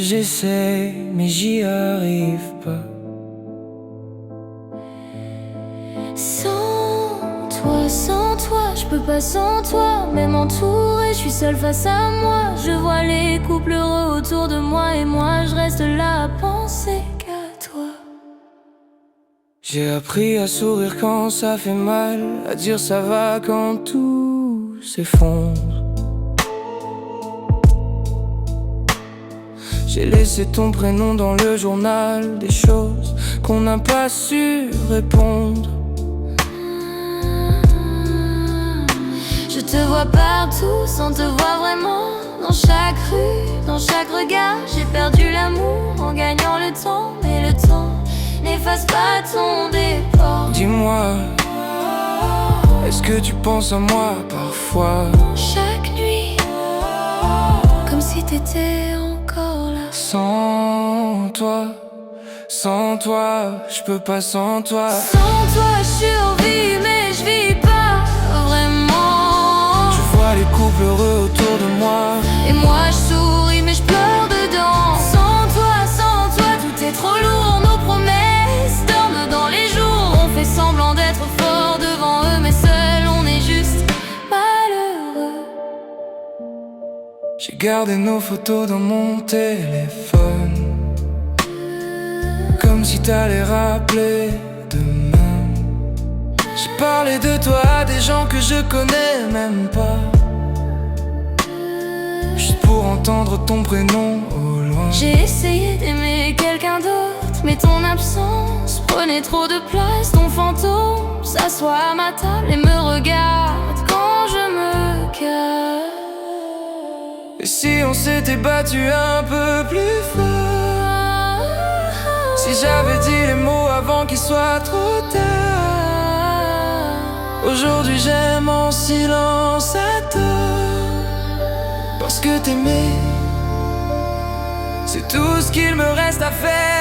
J'essaie, mais j'y arrive pas. Sans toi, je peux pas sans toi. Même entouré, je suis seule face à moi. Je vois les couples heureux autour de moi, et moi je reste là à penser qu'à toi. J'ai appris à sourire quand ça fait mal, à dire ça va quand tout s'effondre. J'ai laissé ton prénom dans le journal des choses qu'on n'a pas su répondre. Je te vois partout sans te voir vraiment. Dans chaque rue, dans chaque regard. J'ai perdu l'amour en gagnant le temps. Mais le temps n'efface pas ton départ. Dis-moi, est-ce que tu penses à moi parfois? Chaque nuit, comme si t'étais encore là. Sans toi, je peux pas sans toi. Sans toi, je survis, mais je vis pas vraiment. Je vois les couples heureux autour de moi, et moi je souris, mais je pleure dedans. Sans toi, tout est trop lourd. Nos promesses dorment dans les jours. On fait semblant d'être fort devant eux, mais seul on est juste malheureux. J'ai gardé nos photos dans mon téléphone, comme si t'allais rappeler demain. J'ai parlé de toi à des gens que je connais même pas, juste pour entendre ton prénom au loin. J'ai essayé d'aimer quelqu'un d'autre, mais ton absence prenait trop de place. Ton fantôme s'assoit à ma table et me regarde quand je me cache. Et si on s'était battu un peu plus fort? Si j'avais dit les mots avant qu'il soit trop tard? Aujourd'hui j'aime en silence à tort, parce que t'aimer, c'est tout ce qu'il me reste à faire.